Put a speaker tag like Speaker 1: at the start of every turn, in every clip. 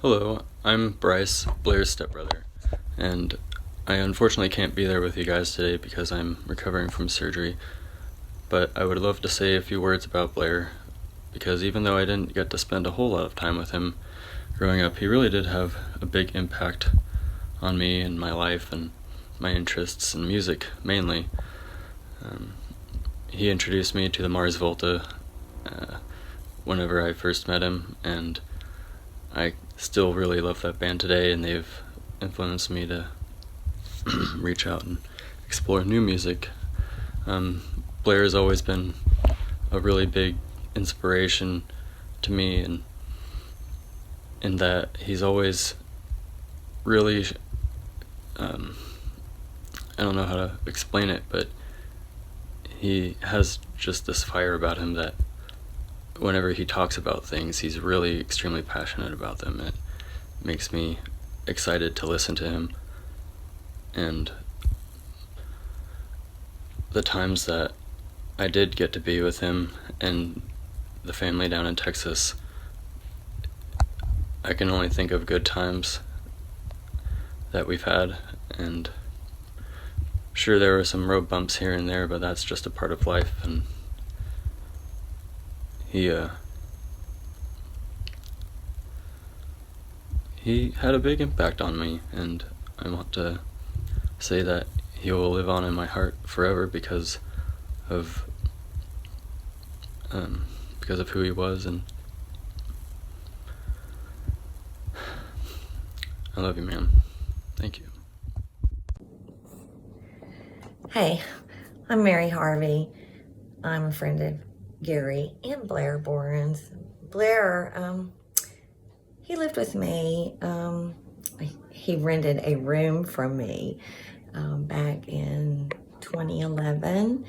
Speaker 1: Hello, I'm Bryce, Blair's stepbrother, and I unfortunately can't be there with you guys today because I'm recovering from surgery, but I would love to say a few words about Blair, because even though I didn't get to spend a whole lot of time with him growing up, he really did have a big impact on me and my life and my interests in music, mainly. He introduced me to the Mars Volta whenever I first met him, and I still really love that band today, and they've influenced me to reach out and explore new music. Blair has always been a really big inspiration to me, and in that he's always really, I don't know how to explain it, but he has just this fire about him that whenever he talks about things, he's really extremely passionate about them. It makes me excited to listen to him. And the times that I did get to be with him and the family down in Texas, I can only think of good times that we've had. And sure, there were some road bumps here and there, but that's just a part of life. And he had a big impact on me, and I want to say that he will live on in my heart forever because of who he was, and I love you, man. Thank you.
Speaker 2: Hey, I'm Mary Harvey. I'm a friend of Gary and Blair Boren's. Blair, he lived with me. He rented a room from me back in 2011.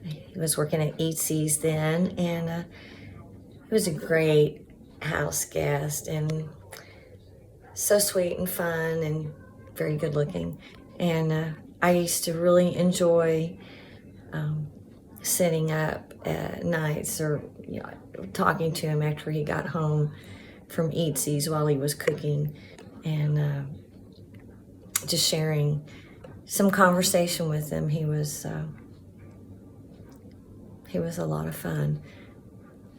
Speaker 2: He was working at EC's then, and he was a great house guest and so sweet and fun and very good looking. And I used to really enjoy sitting up at nights or talking to him after he got home from Eatsy's while he was cooking, and just sharing some conversation with him. He was a lot of fun.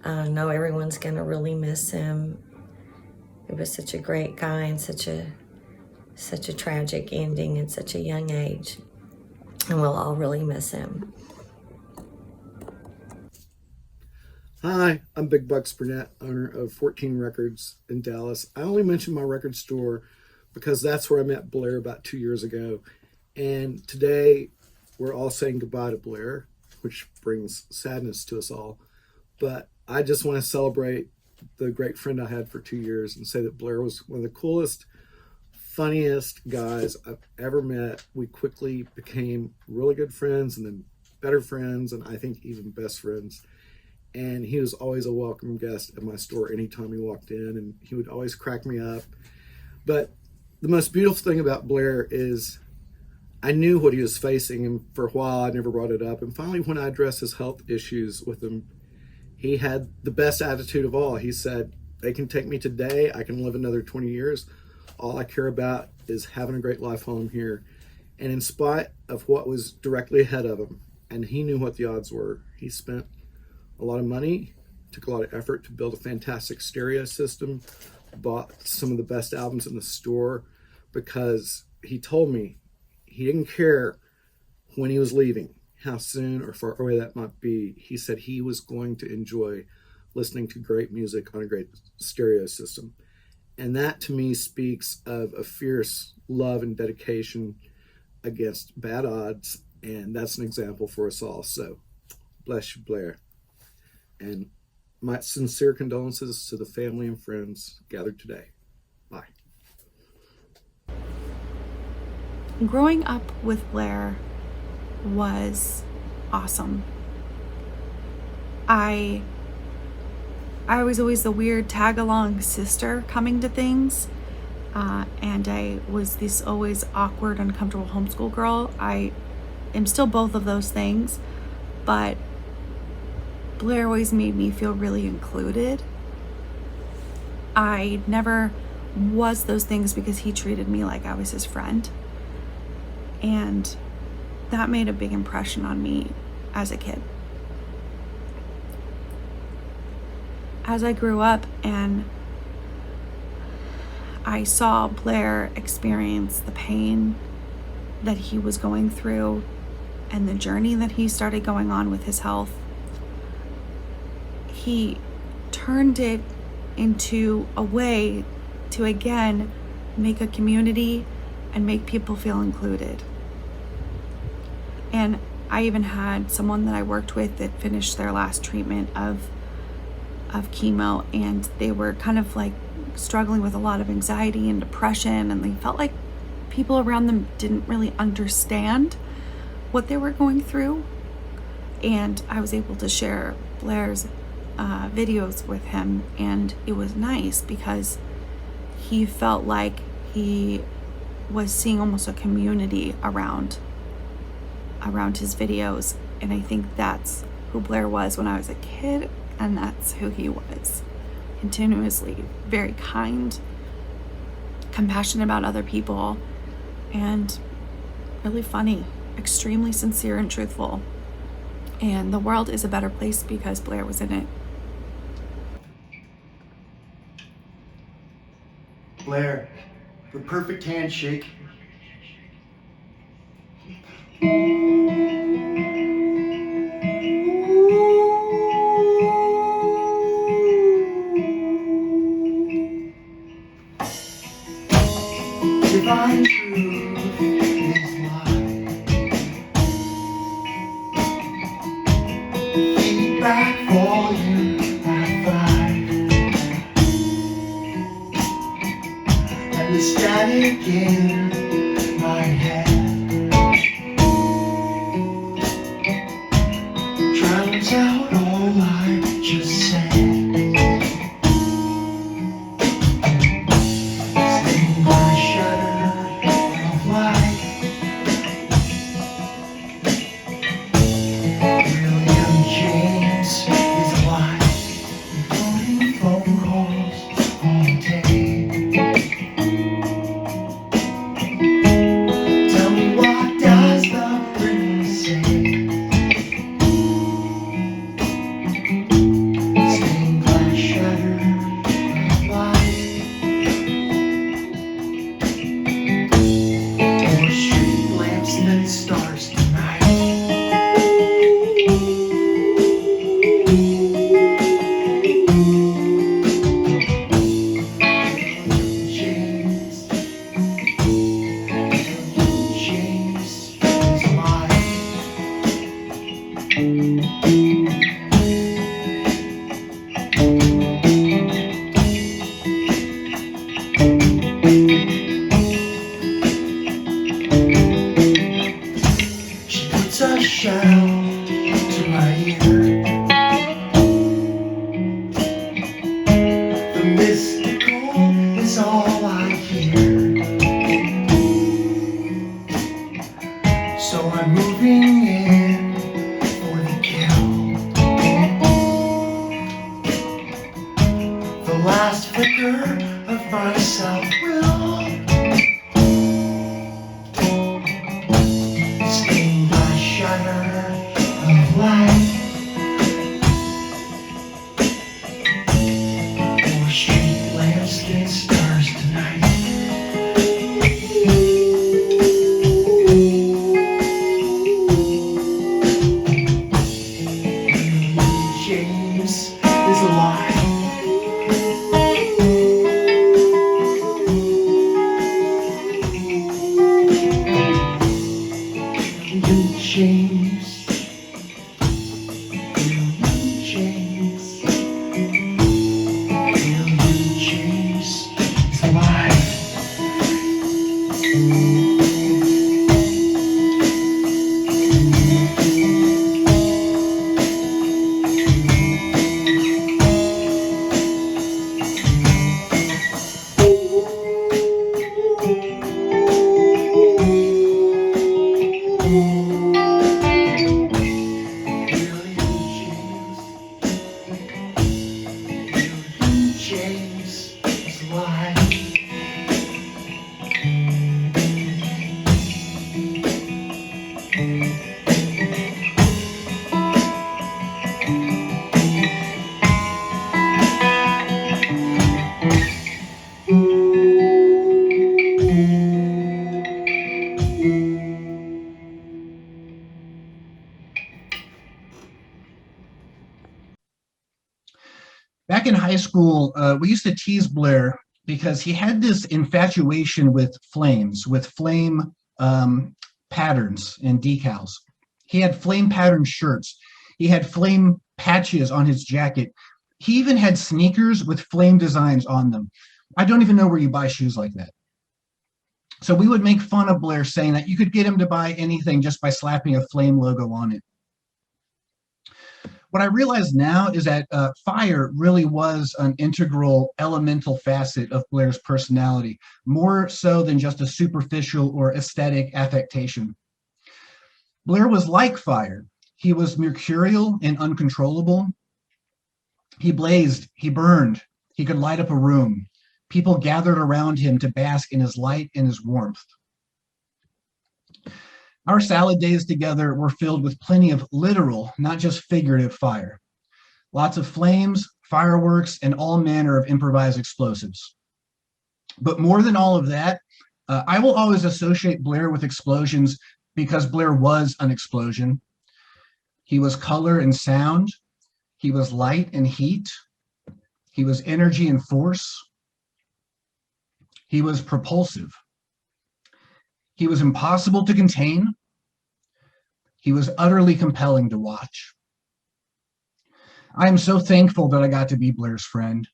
Speaker 2: I know everyone's gonna really miss him. He was such a great guy, and such a tragic ending at such a young age, and we'll all really miss him.
Speaker 3: Hi, I'm Big Bucks Burnett, owner of 14 Records in Dallas. I only mention my record store because that's where I met Blair about 2 years ago. And today we're all saying goodbye to Blair, which brings sadness to us all. But I just want to celebrate the great friend I had for 2 years and say that Blair was one of the coolest, funniest guys I've ever met. We quickly became really good friends, and then better friends, and I think even best friends. And he was always a welcome guest at my store anytime he walked in, and he would always crack me up. But the most beautiful thing about Blair is I knew what he was facing, and for a while I never brought it up. And finally, when I addressed his health issues with him, he had the best attitude of all. He said, they can take me today, I can live another 20 years. All I care about is having a great life while I'm here. And in spite of what was directly ahead of him, and he knew what the odds were, he spent a lot of money, took a lot of effort to build a fantastic stereo system, bought some of the best albums in the store, because he told me he didn't care when he was leaving, how soon or far away that might be. He said he was going to enjoy listening to great music on a great stereo system. And that to me speaks of a fierce love and dedication against bad odds. And that's an example for us all. So bless you, Blair. And my sincere condolences to the family and friends gathered today. Bye.
Speaker 4: Growing up with Blair was awesome. I was always the weird tag-along sister coming to things, and I was this always awkward, uncomfortable homeschool girl. I am still both of those things, but Blair always made me feel really included. I never was those things because he treated me like I was his friend. And that made a big impression on me as a kid. As I grew up and I saw Blair experience the pain that he was going through and the journey that he started going on with his health, he turned it into a way to again make a community and make people feel included. And I even had someone that I worked with that finished their last treatment of chemo, and they were kind of like struggling with a lot of anxiety and depression, and they felt like people around them didn't really understand what they were going through. And I was able to share Blair's videos with him, and it was nice because he felt like he was seeing almost a community around his videos. And I think that's who Blair was when I was a kid, and that's who he was. Continuously very kind, compassionate about other people, and really funny, extremely sincere and truthful. And the world is a better place because Blair was in it.
Speaker 5: Blair, the perfect handshake. Divine truth is life. Feedback volume at 5. And the static in my head drowns out all I just said.
Speaker 6: Back in high school, we used to tease Blair because he had this infatuation with flames, with flame patterns and decals. He had flame pattern shirts. He had flame patches on his jacket. He even had sneakers with flame designs on them. I don't even know where you buy shoes like that. So we would make fun of Blair saying that you could get him to buy anything just by slapping a flame logo on it. What I realize now is that fire really was an integral elemental facet of Blair's personality, more so than just a superficial or aesthetic affectation. Blair was like fire. He was mercurial and uncontrollable. He blazed, he burned, he could light up a room. People gathered around him to bask in his light and his warmth. Our salad days together were filled with plenty of literal, not just figurative fire. Lots of flames, fireworks, and all manner of improvised explosives. But more than all of that, I will always associate Blair with explosions because Blair was an explosion. He was color and sound. He was light and heat. He was energy and force. He was propulsive. He was impossible to contain. He was utterly compelling to watch. I am so thankful that I got to be Blair's friend.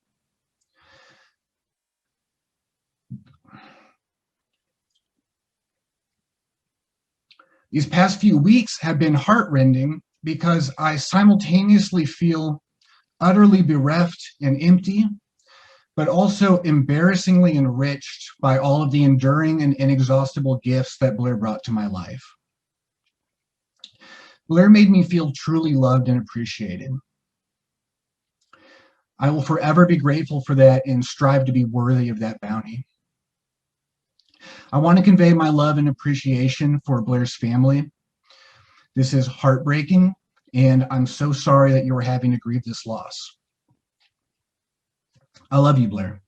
Speaker 6: These past few weeks have been heartrending because I simultaneously feel utterly bereft and empty, but also embarrassingly enriched by all of the enduring and inexhaustible gifts that Blair brought to my life. Blair made me feel truly loved and appreciated. I will forever be grateful for that and strive to be worthy of that bounty. I want to convey my love and appreciation for Blair's family. This is heartbreaking, and I'm so sorry that you are having to grieve this loss. I love you, Blair.